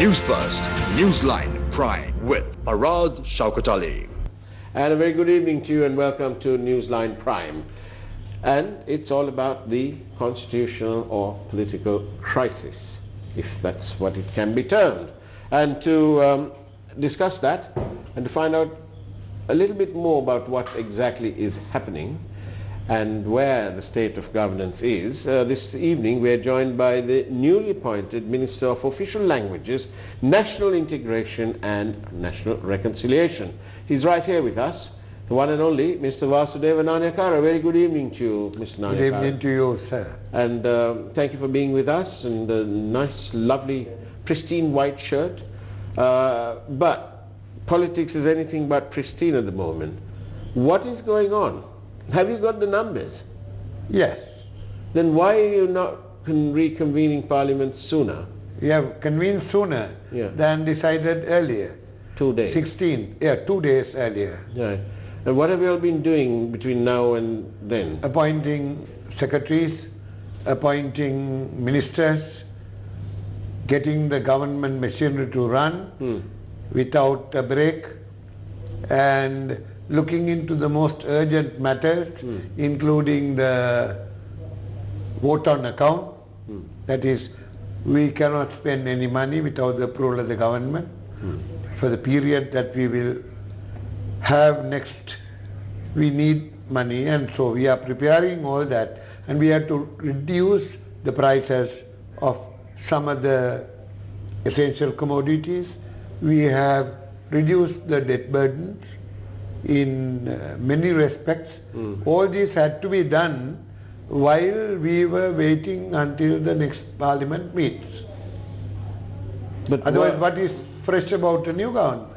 News First, Newsline Prime with Faraz, Shauketaly. And a very good evening to you and welcome to Newsline Prime. And it's all about the constitutional or political crisis, if that's what it can be termed. And to discuss that and to find out a little bit more about what exactly is happening and where the state of governance is, this evening we are joined by the newly appointed Minister of Official Languages, National Integration and National Reconciliation. He's right here with us, the one and only Mr. Vasudeva Nanayakkara. Very good evening to you, Mr. Nanayakkara. Good evening to you, sir. And thank you for being with us, and a nice, lovely, pristine white shirt. But politics is anything but pristine at the moment. What is going on? Have you got the numbers? Yes. Then why are you not reconvening Parliament sooner? We have convened sooner than decided earlier. 2 days. 2 days earlier. Right. And what have you all been doing between now and then? Appointing secretaries, appointing ministers, getting the government machinery to run without a break, and looking into the most urgent matters, including the vote on account. That is, we cannot spend any money without the approval of the government for the period that we will have next. We need money, and so we are preparing all that, and we have to reduce the prices of some of the essential commodities. We have reduced the debt burdens in many respects. All this had to be done while we were waiting until the next Parliament meets. But otherwise, what is fresh about the new government?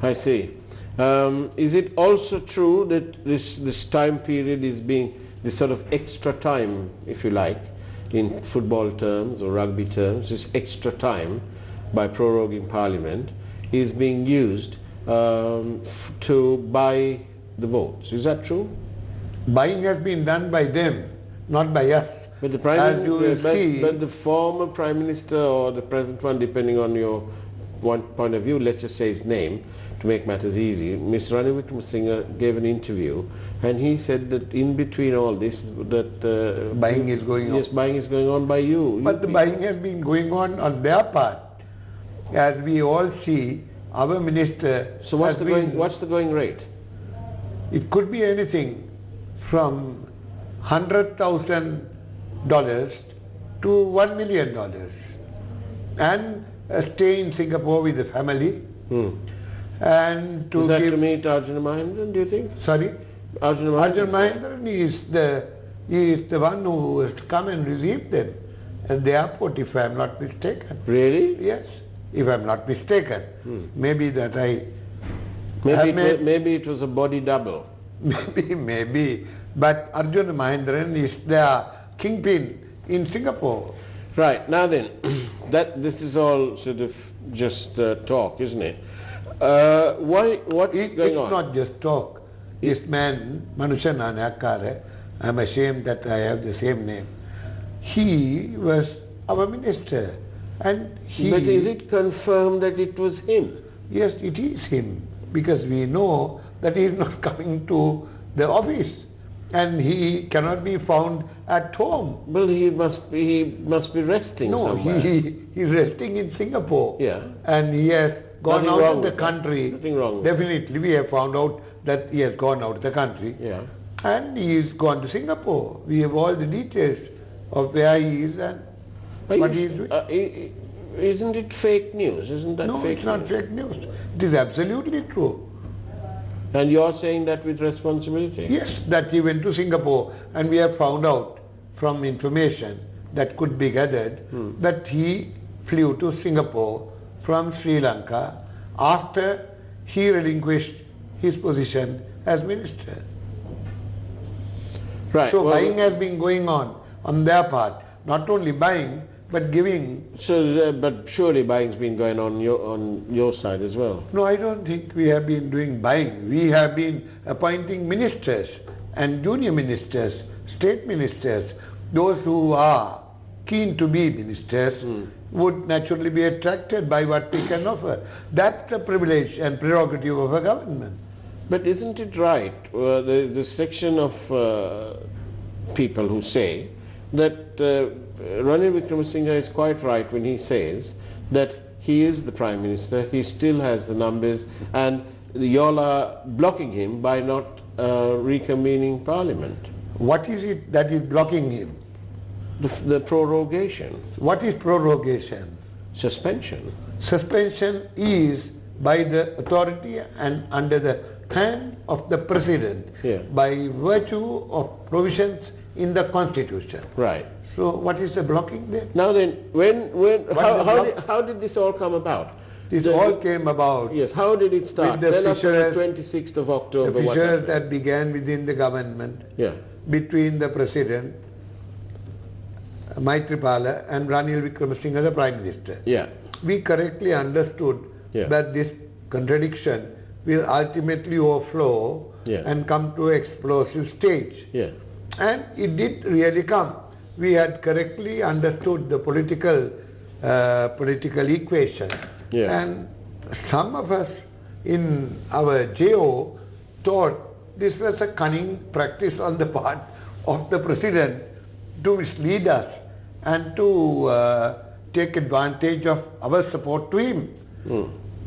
I see. Is it also true that this time period is being, this sort of extra time, if you like, in football terms or rugby terms, this extra time by proroguing Parliament is being used to buy the votes? Is that true? Buying has been done by them, not by us. But the but the former Prime Minister or the present one, depending on your point of view, let's just say his name, to make matters easy, Mr. Ranil Wickremesinghe gave an interview and he said that in between all this, that buying is going on. Yes, buying is going on by you. But the buying has been going on their part. As we all see, our minister. So what's the going rate? It could be anything from $100,000 to $1 million, and stay in Singapore with the family. And to is that to meet Arjuna Mahendran, do you think? Sorry? Arjuna Mahendran is the one who has to come and receive them at the airport, if I am not mistaken. Really? Yes, if I am not mistaken. Maybe that I... Maybe it was a body double. Maybe. But Arjuna Mahendran is their kingpin in Singapore. Right. Now then, this is all sort of just talk, isn't it? What's going on? It's not just talk. This man, Manusha Nanayakkara, I'm ashamed that I have the same name. He was our minister. And he... But is it confirmed that it was him? Yes, it is him. Because we know that he is not coming to the office. And he cannot be found at home. Well, he must be resting somewhere. No, he is resting in Singapore. Yeah. And he has gone out of the country. Nothing wrong. Definitely, we have found out that he has gone out of the country. Yeah. And he is gone to Singapore. We have all the details of where he is and what he is doing. Isn't it fake news? Isn't that fake news? No, it's not fake news. It is absolutely true. And you're saying that with responsibility? Yes, that he went to Singapore, and we have found out from information that could be gathered that he flew to Singapore from Sri Lanka after he relinquished his position as minister. Right. So buying has been going on their part. Not only buying, but giving. So, but surely buying's been going on your side as well. No, I don't think we have been doing buying. We have been appointing ministers and junior ministers, state ministers, those who are keen to be ministers would naturally be attracted by what we can offer. That's a privilege and prerogative of a government. But isn't it right, the section of people who say that Ranil Wickremesinghe is quite right when he says that he is the Prime Minister, he still has the numbers, and y'all are blocking him by not reconvening Parliament. What is it that is blocking him? The prorogation. What is prorogation? Suspension. Suspension is by the authority and under the hand of the President by virtue of provisions in the Constitution. Right. So what is the blocking there? Now then, how did this all come about? This all came about. Yes, how did it start? Tell us on the 26th of October. The fissures that began within the government between the President, Maitripala, and Ranil Wickremesinghe, the Prime Minister. Yeah. We correctly understood that this contradiction will ultimately overflow and come to an explosive stage. Yeah. And it did really come. We had correctly understood the political equation. Yeah. And some of us in our JO thought this was a cunning practice on the part of the President to mislead us and to take advantage of our support to him.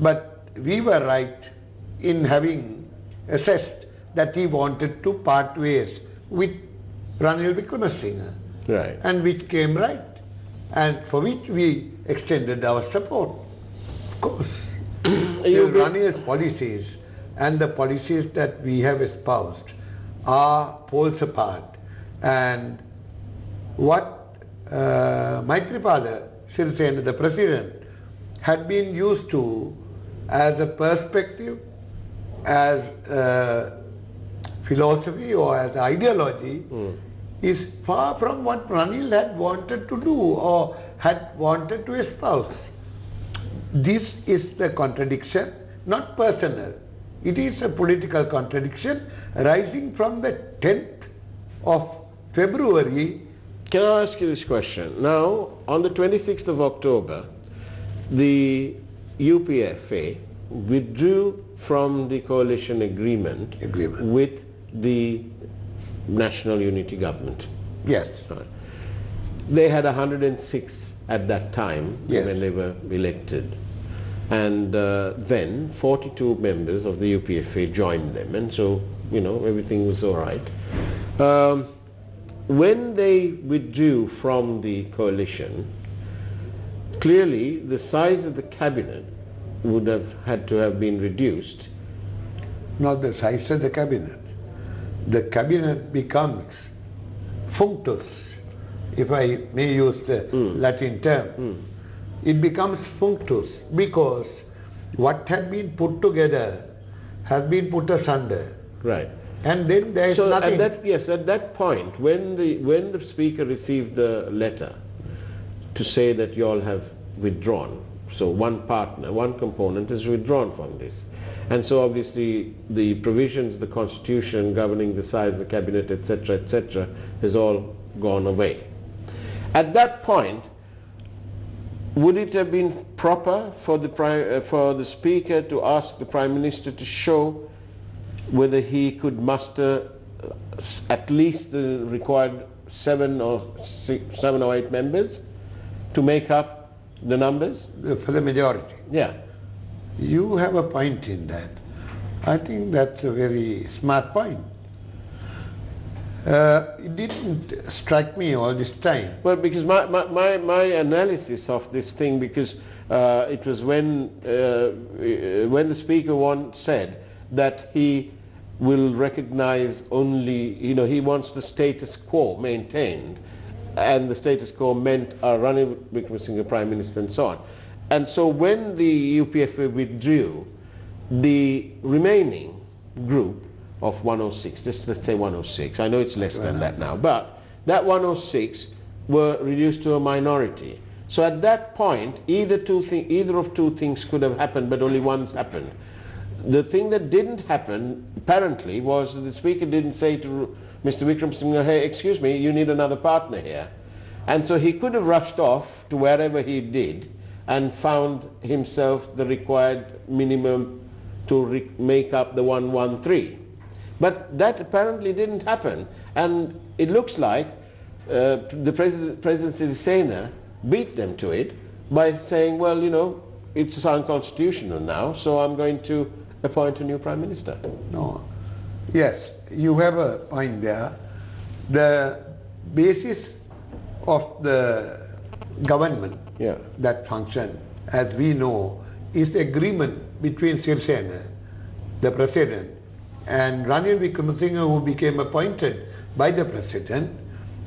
But we were right in having assessed that he wanted to part ways with Ranil Wickremesinghe. Right. And which came right, and for which we extended our support. Of course, Ranil's policies and the policies that we have espoused are poles apart, and what Maitripala Sirisena, the President, had been used to as a perspective, as a philosophy or as ideology, is far from what Ranil had wanted to do or had wanted to espouse. This is the contradiction, not personal. It is a political contradiction arising from the 10th of February. Can I ask you this question? Now, on the 26th of October, the UPFA withdrew from the coalition agreement. With the National Unity Government. Yes. Right. They had 106 at that time when they were elected. And then 42 members of the UPFA joined them, and so, everything was all right. When they withdrew from the coalition, clearly the size of the cabinet would have had to have been reduced. Not the size of the cabinet. The cabinet becomes functus, if I may use the Latin term. It becomes functus because what had been put together has been put asunder. Right. And then there is nothing. At that point, when the Speaker received the letter to say that you all have withdrawn, so one partner, one component is withdrawn from this. And so obviously the provisions of the Constitution governing the size of the cabinet, etc., has all gone away. At that point, would it have been proper for the Speaker to ask the Prime Minister to show whether he could muster at least the required 7 or 8 members to make up the numbers? For the majority. Yeah. You have a point in that. I think that's a very smart point. It didn't strike me all this time. Well, because my analysis of this thing, because it was when the Speaker said that he will recognize only, he wants the status quo maintained, and the status quo meant Ranil Wickremesinghe Prime Minister and so on. And so when the UPFA withdrew, the remaining group of 106, let's say 106, I know it's less than that now, but that 106 were reduced to a minority. So at that point, either of two things could have happened, but only one's happened. The thing that didn't happen, apparently, was that the Speaker didn't say to Mr. Wickremesinghe, hey, excuse me, you need another partner here. And so he could have rushed off to wherever he did and found himself the required minimum to make up the 113. But that apparently didn't happen. And it looks like the President Sirisena beat them to it by saying, well, you know, it's unconstitutional now, so I'm going to appoint a new Prime Minister. No. Yes, you have a point there. The basis of the government that function, as we know, is the agreement between Sirisena, the President, and Ranil Wickremesinghe, who became appointed by the President,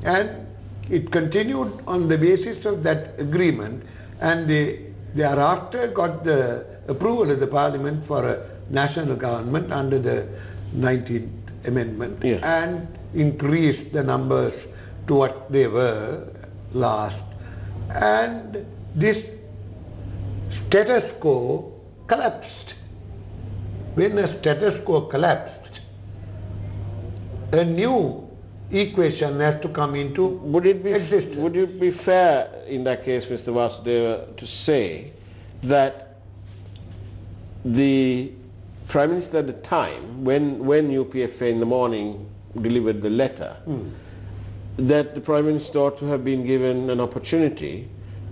and it continued on the basis of that agreement, and they thereafter got the approval of the Parliament for a national government under the 19th Amendment and increased the numbers to what they were last. And this status quo collapsed. When a status quo collapsed, a new equation has to come into existence. Would it be fair in that case, Mr. Vasudeva, to say that the Prime Minister at the time, when UPFA in the morning delivered the letter, that the Prime Minister ought to have been given an opportunity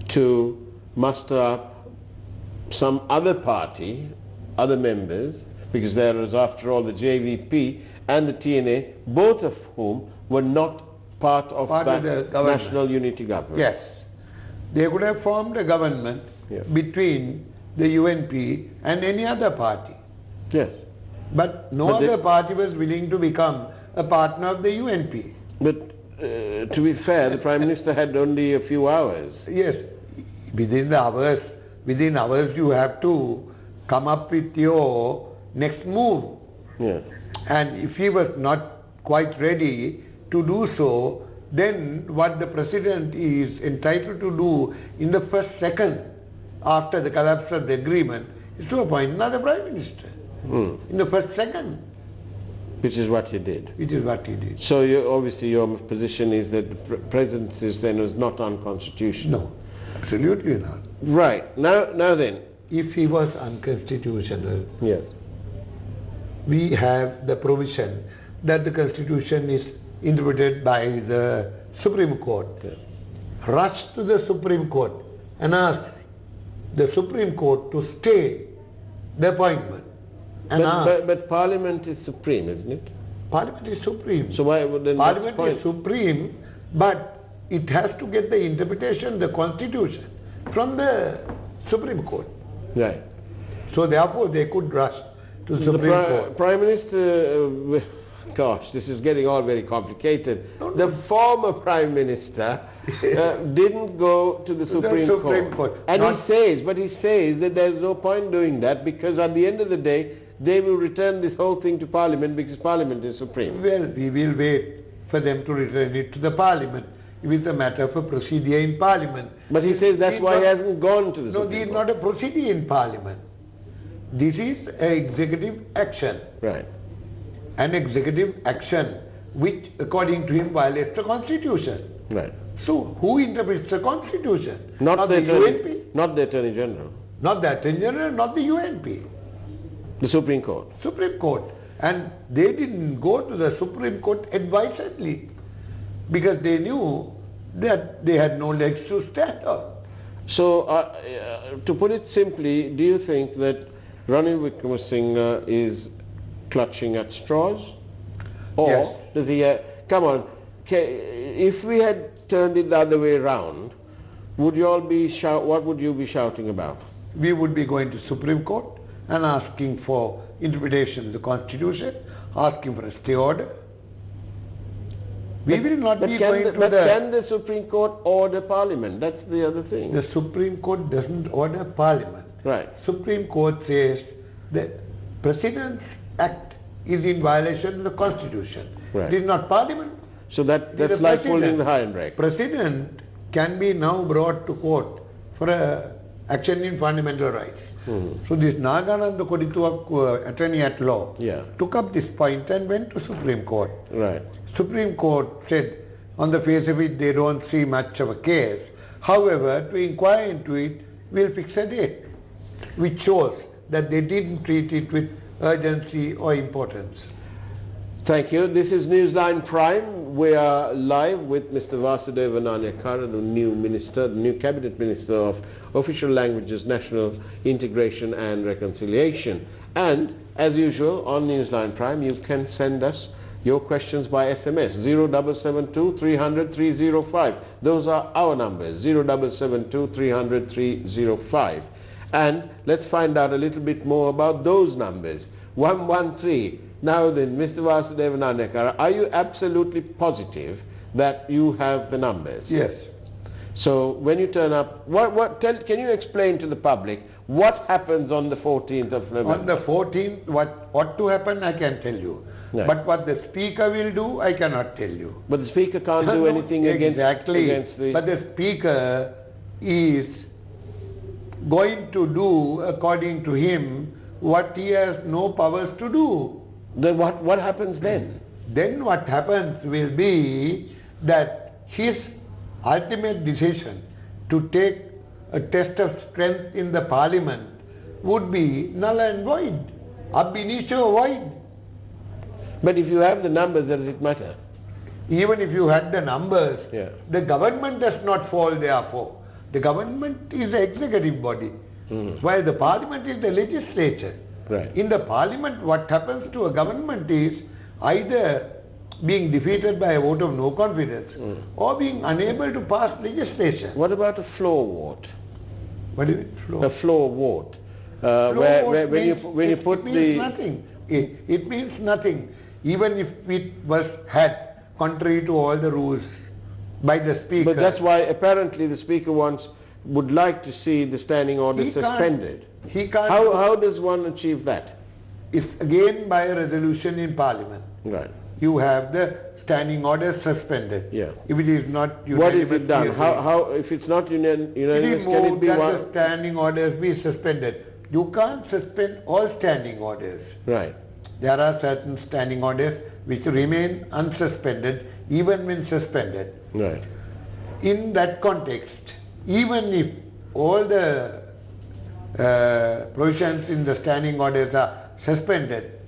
to muster up some other party, other members, because there was, after all, the JVP and the TNA, both of whom were not part of that national unity government. Yes. They could have formed a government between the UNP and any other party. Yes. But no other party was willing to become a partner of the UNP. But to be fair, the Prime Minister had only a few hours. Yes. Within hours you have to come up with your next move. Yeah. And if he was not quite ready to do so, then what the President is entitled to do in the first second after the collapse of the agreement is to appoint another Prime Minister. In the first second. Which is what he did. Which is what he did. So obviously your position is that the President then was not unconstitutional. No, absolutely not. Right. Now then. If he was unconstitutional, yes, we have the provision that the Constitution is interpreted by the Supreme Court. Yeah. Rush to the Supreme Court and ask the Supreme Court to stay the appointment. But Parliament is supreme, isn't it? Parliament is supreme. So why would then Parliament is supreme, but it has to get the interpretation, the Constitution, from the Supreme Court. Right. So therefore they could rush to the Supreme Court. Prime Minister, gosh, this is getting all very complicated. The former Prime Minister didn't go to the Supreme Court. And he says that there's no point doing that because at the end of the day, they will return this whole thing to Parliament because Parliament is supreme. Well, we will wait for them to return it to the Parliament. If it's a matter of a procedure in Parliament. But he says that's why he hasn't gone to the Supreme Court. No, this is not a procedure in Parliament. This is an executive action. Right. An executive action which, according to him, violates the Constitution. Right. So, who interprets the Constitution? Not the UNP? Not the Attorney General. Not the Attorney General, not the UNP. The Supreme Court. Supreme Court. And they didn't go to the Supreme Court advisedly because they knew that they had no legs to stand on. So, to put it simply, do you think that Ranil Wickremesinghe is clutching at straws? Or yes. Does he come on, if we had turned it the other way around, would you all be what would you be shouting about? We would be going to Supreme Court and asking for interpretation of the Constitution, asking for a stay order. We will not be going to But can the Supreme Court order Parliament? That's the other thing. The Supreme Court doesn't order Parliament. Right. Supreme Court says the President's Act is in violation of the Constitution. Right. It is not Parliament. So that's like holding the handbrake. President can be now brought to court for action in fundamental rights. So this Nagananda Kodituak attorney at law took up this point and went to Supreme Court. Right. Supreme Court said, On the face of it, they don't see much of a case. However, to inquire into it, we'll fix a date, which shows that they didn't treat it with urgency or importance. Thank you. This is Newsline Prime. We are live with Mr. Vasudeva Nanayakkara, the new minister, the new cabinet minister of official languages, national integration and reconciliation. And as usual on Newsline Prime, you can send us your questions by SMS 0772 300 305. Those are our numbers, 0772 300 305. And let's find out a little bit more about those numbers. 113. Now then, Mr. Vasudeva Nanayakkara, are you absolutely positive that you have the numbers? Yes. So when you turn up, can you explain to the public what happens on the 14th of November? On the 14th, what to happen, I can tell you. Right. But what the speaker will do, I cannot tell you. But the speaker can't do anything against the... But the speaker is going to do, according to him, what he has no powers to do. Then what happens then? Then what happens will be that his ultimate decision to take a test of strength in the parliament would be null and void, ab initio void. But if you have the numbers, does it matter? Even if you had the numbers, Yeah. the government does not fall therefore. The government is the executive body, while the parliament is the legislature. Right. In the parliament, what happens to a government is either being defeated by a vote of no confidence or being unable to pass legislation. What about a floor vote? What is it? Floor? A floor vote, Floor vote when you means, put it means the... nothing. It means nothing. Even if it was had contrary to all the rules by the speaker. But that's why apparently the speaker would like to see the standing order suspended. He can't. How does one achieve that? It's again by a resolution in parliament. Right. You have the standing order suspended. Yeah. If it is not What is it unanimously done? agreed, How if it's not it unanimous, is can it moved be that one? the standing orders be suspended. You can't suspend all standing orders. Right. There are certain standing orders which remain unsuspended even when suspended. Right. In that context, even if all the provisions in the standing orders are suspended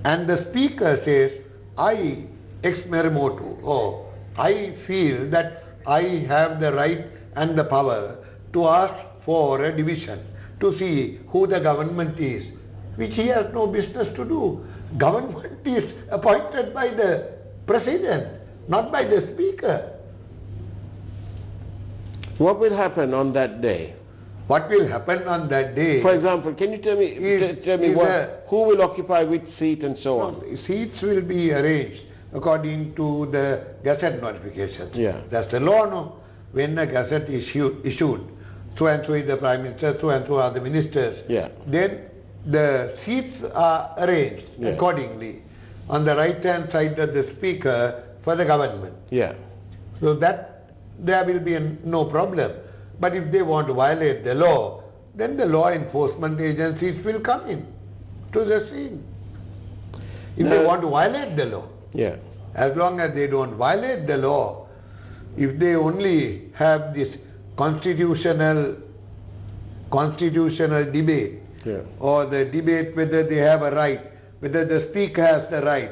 and the speaker says, I ex mere motu, or I feel that I have the right and the power to ask for a division, to see who the government is, which he has no business to do. Government is appointed by the president, not by the speaker. What will happen on that day? What will happen on that day? For example, can you tell me who will occupy which seat and so on? Seats will be arranged according to the gazette notifications. Yeah. That's the law, no? When a gazette is issued, so and so is the Prime Minister, so and so are the ministers. Yeah. Then the seats are arranged accordingly on the right hand side of the speaker for the government. Yeah. So that there will be no problem. But if they want to violate the law, then the law enforcement agencies will come in to the scene. If they want to violate the law, Yeah. as long as they don't violate the law, if they only have this constitutional debate, or the debate whether they have a right, whether the speaker has the right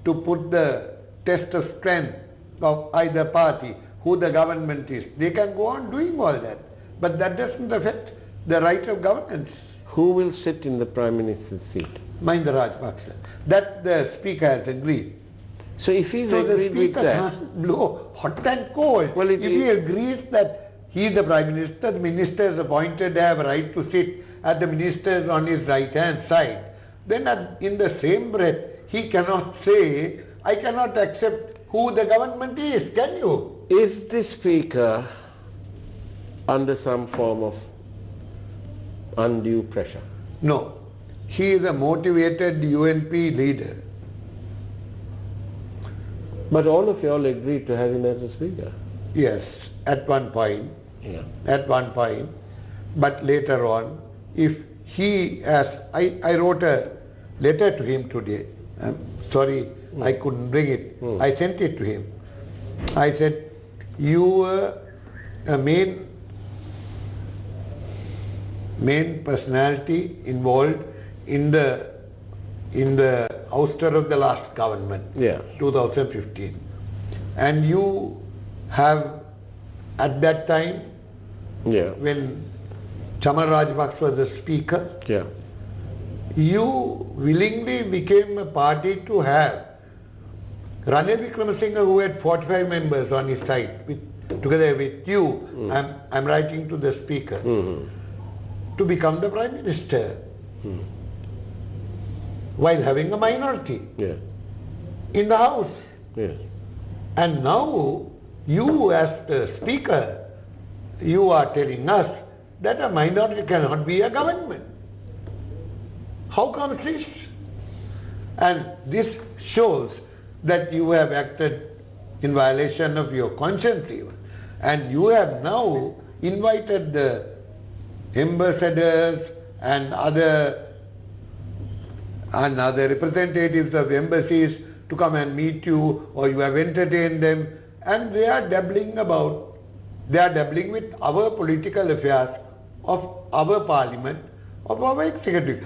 to put the test of strength of either party, who the government is, they can go on doing all that. But that doesn't affect the right of governance. Who will sit in the Prime Minister's seat? Mahinda Rajapaksa. That the speaker has agreed. So if he's So the agreed with speaker that... can't blow hot and cold. Well, if he agrees that he is the Prime Minister, the ministers appointed have a right to sit at the ministers on his right hand side, then in the same breath he cannot say, I cannot accept who the government is, can you? Is the Speaker under some form of undue pressure? No. He is a motivated UNP leader. But all of you all agreed to have him as a Speaker. Yes, at one point. Yeah. At one point. But later on, if he has, I wrote a letter to him today. I'm sorry I couldn't bring it. I sent it to him. I said, you were a main personality involved in the ouster of the last government, 2015. And you have, at that time, when Chamal Rajapaksa was the speaker, you willingly became a party to have Ranil Wickremesinghe, who had 45 members on his side, together with you, I'm writing to the speaker, to become the Prime Minister, while having a minority in the House. And now, you as the speaker, you are telling us that a minority cannot be a government. How comes this? And this shows that you have acted in violation of your conscience even. And you have now invited the ambassadors and other representatives of embassies to come and meet you, or you have entertained them, and they are dabbling with our political affairs of our parliament, of our executive.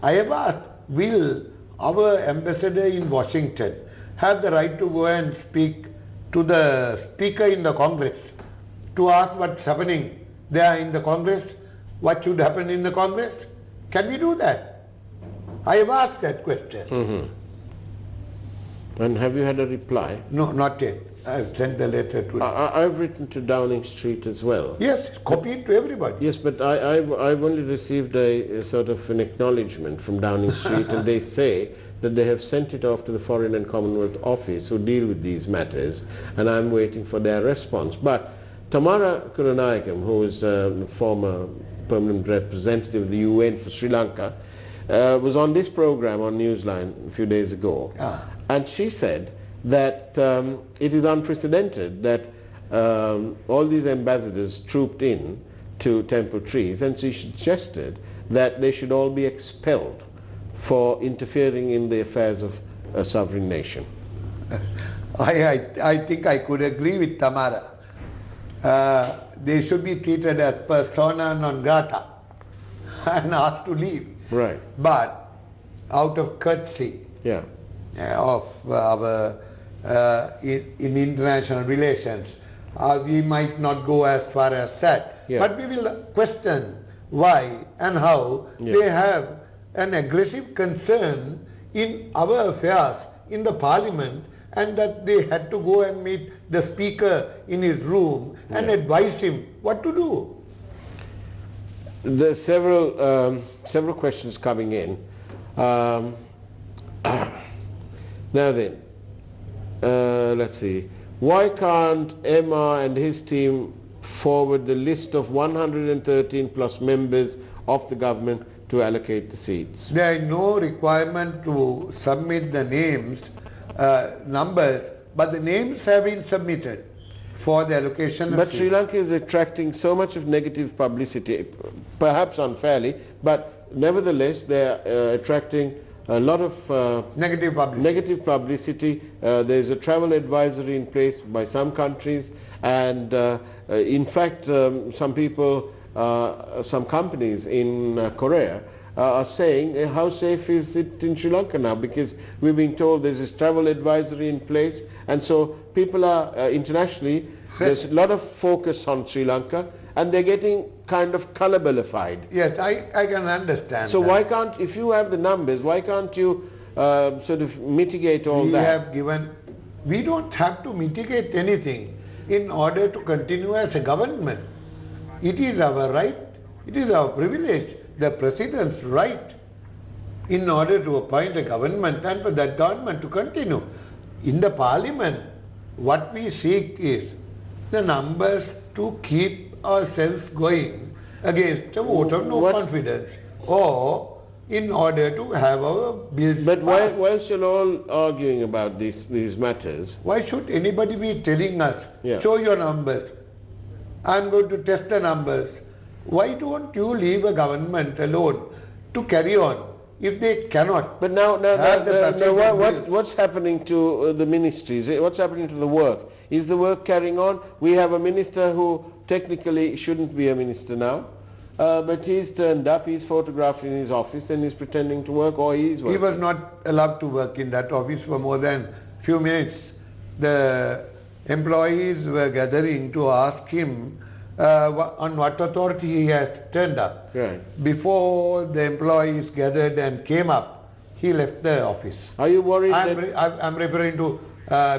I have asked, will our ambassador in Washington have the right to go and speak to the speaker in the Congress to ask what's happening there in the Congress, what should happen in the Congress? Can we do that? I have asked that question. And have you had a reply? No, not yet. I have sent the letter to... I've written to Downing Street as well. Yes, copied to everybody. Yes, but I've only received a sort of an acknowledgement from Downing Street, and they say that they have sent it off to the Foreign and Commonwealth Office who deal with these matters, and I'm waiting for their response. But Tamara Kurunayakam, who is a former permanent representative of the UN for Sri Lanka, was on this program on Newsline a few days ago, and she said that it is unprecedented that all these ambassadors trooped in to Temple Trees, and she suggested that they should all be expelled for interfering in the affairs of a sovereign nation. I think I could agree with Tamara. They should be treated as persona non grata and asked to leave. Right. But out of courtesy of our in international relations, we might not go as far as that. But we will question why and how they have an aggressive concern in our affairs in the parliament, and that they had to go and meet the speaker in his room and advise him what to do. There's several questions coming in. Now then, let's see. Why can't Emma and his team forward the list of 113 plus members of the government to allocate the seats? There is no requirement to submit the names, numbers, but the names have been submitted for the allocation of But seats. Sri Lanka is attracting so much of negative publicity, perhaps unfairly, but nevertheless they are attracting a lot of negative publicity. There's a travel advisory in place by some countries, and in fact some people, some companies in Korea are saying, how safe is it in Sri Lanka now? Because we've been told there's this travel advisory in place, and so people are internationally, there's a lot of focus on Sri Lanka, and they're getting kind of colourblified. Yes, I can understand. So that. why can't, if you have the numbers, why can't you sort of mitigate all that? We don't have to mitigate anything in order to continue as a government. It is our right, it is our privilege, the President's right, in order to appoint a government and for that government to continue. In the Parliament, what we seek is the numbers to keep ourselves going against a vote of no confidence, or in order to have our bills But passed. whilst you're all arguing about these matters... Why should anybody be telling us, Yeah. show your numbers, I'm going to test the numbers? Why don't you leave a government alone to carry on if they cannot? But now have the passage of bills? what's happening to the ministries? What's happening to the work? Is the work carrying on? We have a minister who technically shouldn't be a minister now, but he's turned up, he's photographed in his office and he's pretending to work, or he's working. He was not allowed to work in that office for more than few minutes. The employees were gathering to ask him on what authority he has turned up. Right. Before the employees gathered and came up, he left the office. Are you worried I'm referring to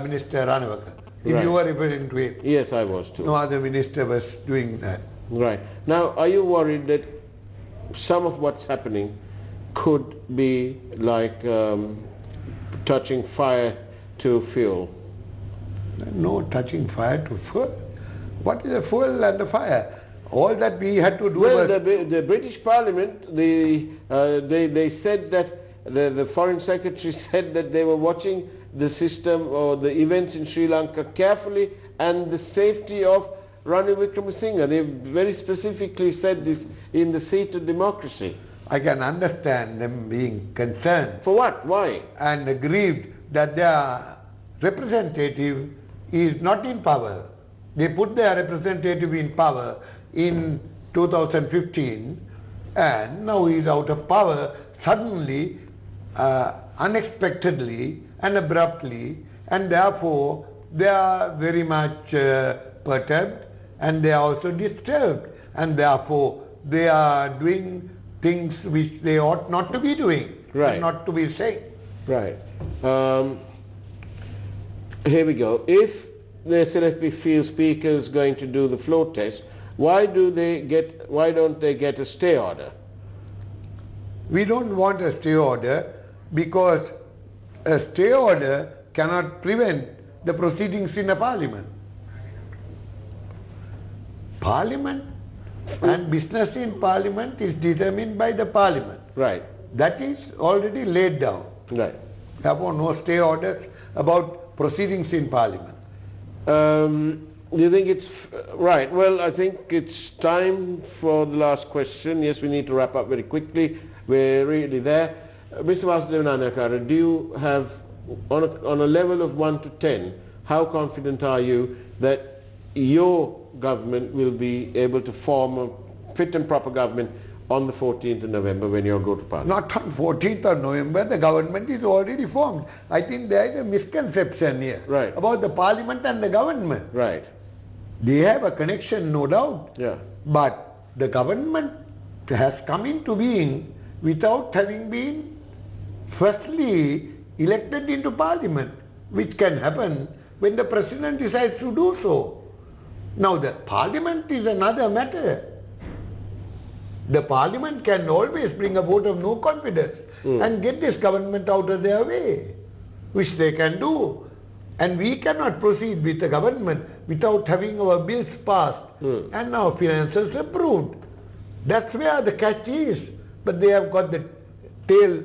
Minister Nanayakkara. If Right. you were referring to him, Yes, I was too. no other minister was doing that. Right. Now, are you worried that some of what's happening could be like touching fire to fuel? No touching fire to fuel. What is the fuel and the fire? All that we had to do Well, was... the British Parliament, they said that, the Foreign Secretary said that they were watching the system or the events in Sri Lanka carefully and the safety of Ranil Wickremesinghe. They very specifically said this in the seat of democracy. I can understand them being concerned For what? Why? and aggrieved that their representative is not in power. They put their representative in power in 2015 and now he is out of power suddenly, unexpectedly and abruptly, and therefore they are very much perturbed and they are also disturbed, and therefore they are doing things which they ought not to be doing, Right. not to be saying. Right. Here we go. If the SLFP field speaker is going to do the floor test, why don't they get a stay order? We don't want a stay order because a stay order cannot prevent the proceedings in a parliament. Parliament and business in parliament is determined by the parliament. Right. That is already laid down. Right. Therefore no stay orders about proceedings in parliament. Do you think it's right? Well, I think it's time for the last question. Yes, we need to wrap up very quickly. We're really there. Mr. Vasudeva Nanayakkara, do you have, on a level of 1 to 10, how confident are you that your government will be able to form a fit and proper government on the 14th of November when you go to Parliament? Not on 14th of November, the government is already formed. I think there is a misconception here Right. about the parliament and the government. Right. They have a connection, no doubt. Yeah. But the government has come into being without having been firstly elected into parliament, which can happen when the president decides to do so. Now the parliament is another matter. The parliament can always bring a vote of no confidence and get this government out of their way, which they can do. And we cannot proceed with the government without having our bills passed and our finances approved. That's where the catch is. But they have got the tail,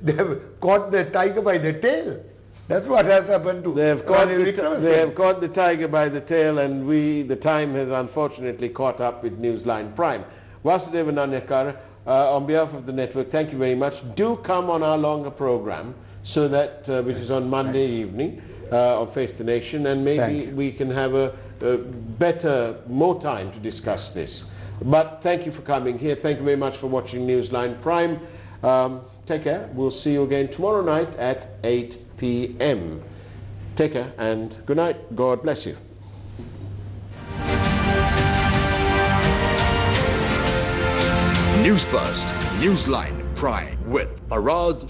they have caught the tiger by the tail. That's what has happened to They have caught Ranil Wickremesinghe. they have caught the tiger by the tail, and the time has unfortunately caught up with Newsline Prime. Vasudeva Nanayakkara, on behalf of the network, thank you very much. Do come on our longer program, so that which is on Monday evening on Face the Nation, and maybe we can have a more time to discuss this. But thank you for coming here. Thank you very much for watching Newsline Prime. Take care. We'll see you again tomorrow night at 8 p.m. Take care and good night. God bless you. News First, Newsline Prime with Faraz.